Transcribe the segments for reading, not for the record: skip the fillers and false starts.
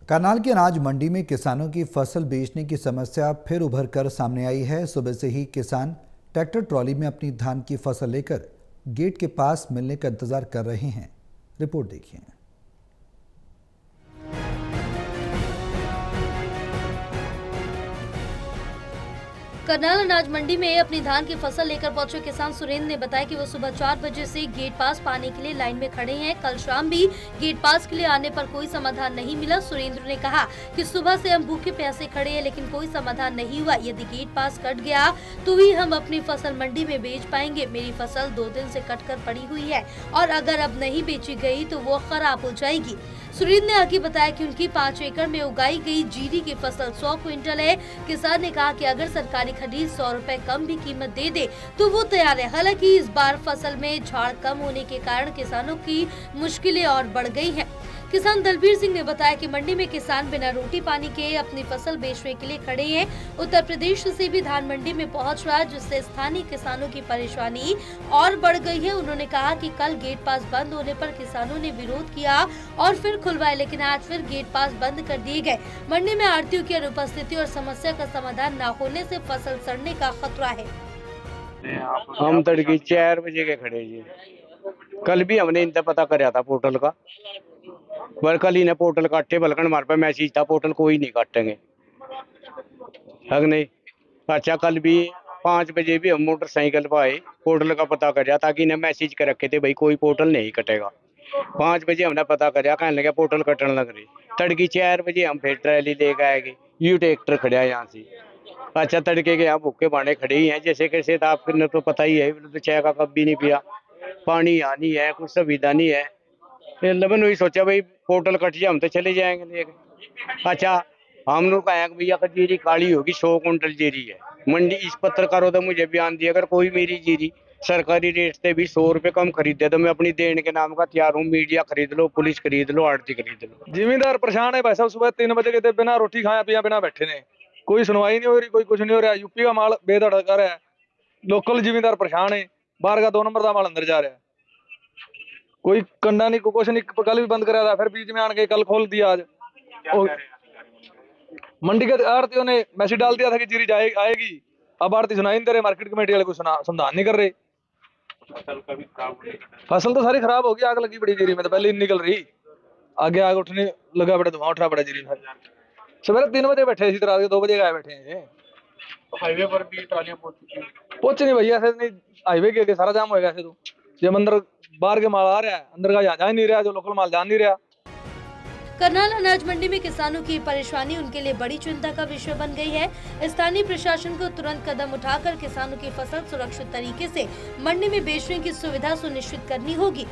करनाल की अनाज मंडी में किसानों की फसल बेचने की समस्या फिर उभर कर सामने आई है। सुबह से ही किसान ट्रैक्टर ट्रॉली में अपनी धान की फसल लेकर गेट के पास मिलने का इंतजार कर रहे हैं। रिपोर्ट देखिए। करनाल अनाज मंडी में अपनी धान की फसल लेकर पहुंचे किसान सुरेंद्र ने बताया कि वो सुबह 4 बजे से गेट पास पाने के लिए लाइन में खड़े हैं। कल शाम भी गेट पास के लिए आने पर कोई समाधान नहीं मिला। सुरेंद्र ने कहा कि सुबह से हम भूखे प्यासे खड़े हैं, लेकिन कोई समाधान नहीं हुआ। यदि गेट पास कट गया तो ही हम अपनी फसल मंडी में बेच पाएंगे। मेरी फसल 2 दिन से कट कर पड़ी हुई है और अगर अब नहीं बेची गई तो वो खराब हो जाएगी। सुरेंद्र ने आगे बताया कि उनकी 5 एकड़ में उगाई गई जीरी की फसल 100 क्विंटल है। किसान ने कहा कि अगर सरकारी खरीद 100 रुपए कम भी कीमत दे दे तो वो तैयार है। हालांकि इस बार फसल में झाड़ कम होने के कारण किसानों की मुश्किलें और बढ़ गई हैं। किसान दलबीर सिंह ने बताया कि मंडी में किसान बिना रोटी पानी के अपनी फसल बेचने के लिए खड़े हैं। उत्तर प्रदेश से भी धान मंडी में पहुंच रहा है, जिससे स्थानीय किसानों की परेशानी और बढ़ गई है। उन्होंने कहा कि कल गेट पास बंद होने पर किसानों ने विरोध किया और फिर खुलवाए, लेकिन आज फिर गेट पास बंद कर दिए गए। मंडी में आढ़तियों की अनुपस्थिति और समस्या का समाधान न होने से फसल सड़ने का खतरा है। हम तड़के 4 बजे के खड़े जी। कल भी हमने इनसे पता कराया था पोर्टल का, पर कल इन्हें पोर्टल काटे, बल्कि हमारे पास मैसेज था पोर्टल कोई नहीं काटेंगे। हक नहीं। अच्छा, कल भी 5 बजे भी हम मोटरसाइकिल पर आए, पोर्टल का पता कराया ताकि इन्हें मैसेज कर रखे थे भाई कोई पोर्टल नहीं कटेगा। 5 बजे हमने पता कराया, कहने लगे पोर्टल कटने लग रही। तड़की 4 बजे हम फिर ट्रैली लेकर आएंगे। यू ट्रैक्टर खड़ा है यहाँ से। अच्छा, तड़के के यहाँ भूखे बांधे खड़े ही हैं जैसे कैसे। आपको तो पता ही है, तो चाय का कप भी नहीं पिया, पानी यहाँ नहीं है, कुछ सुविधा नहीं है। फिर लबन वही सोचा भाई पोर्टल कट जाए हम तो चले जाएंगे लेके। अच्छा, हम लोग कहें भैया का जीरी काली होगी, 100 कुंटल जीरी है मंडी। इस पत्रकारों ने मुझे बयान दिया अगर कोई मेरी जीरी सरकारी रेट से भी 100 रुपए कम खरीदे तो मैं अपनी देने के नाम का तैयार हूँ। मीडिया खरीद लो, पुलिस खरीद लो, आड़ती खरीद लो। जिम्मेदार परेशान है भाई साहब। सुबह 3 बजे के बिना रोटी खाया पिया बिना बैठे ने, कोई सुनवाई नहीं हो रही, कोई कुछ नहीं हो रहा। यूपी का माल बेधड़क कर रहा है, लोकल जिम्मेदार परेशान है। बाहर का 2 नंबर का माल अंदर जा रहा है, कोई कंडा नहीं, कुछ नहीं। कल भी बंद कराया था, फिर बीच में आने के कल खोल दिया। आज मंडी के आड़तियों ने मैसेज डाल दिया था कि जीरी आएगी। अब आड़ती सुनाई नहीं दे रहे, मार्केट कमेटी वाले कुछ समाधान नहीं कर रहे। फसल तो सारी खराब होगी, आग लगी बड़ी जीरी में तो पहले ही निकल रही। आगे आग उठने लगा बड़ा, धुआं उठा बड़ा जीरी में। सवेरे 3 बजे बैठे, इसी तरह 2 बजे आए बैठे हैं। तो हाईवे पर भी ट्रालियां पहुंच नहीं भैया, ऐसे नहीं। हाईवे के सारा जाम होएगा ऐसे तो। जब अंदर बाहर के माल आ रहा है, अंदर का जा नहीं रहा, जो लोकल माल जा नहीं रहा। करनाल अनाज मंडी में किसानों की परेशानी उनके लिए बड़ी चिंता का विषय बन गई है। स्थानीय प्रशासन को तुरंत कदम उठाकर किसानों की फसल सुरक्षित तरीके से मंडी में बेचने की सुविधा सुनिश्चित करनी होगी।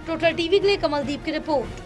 टोटल टीवी के लिए कमलदीप की रिपोर्ट।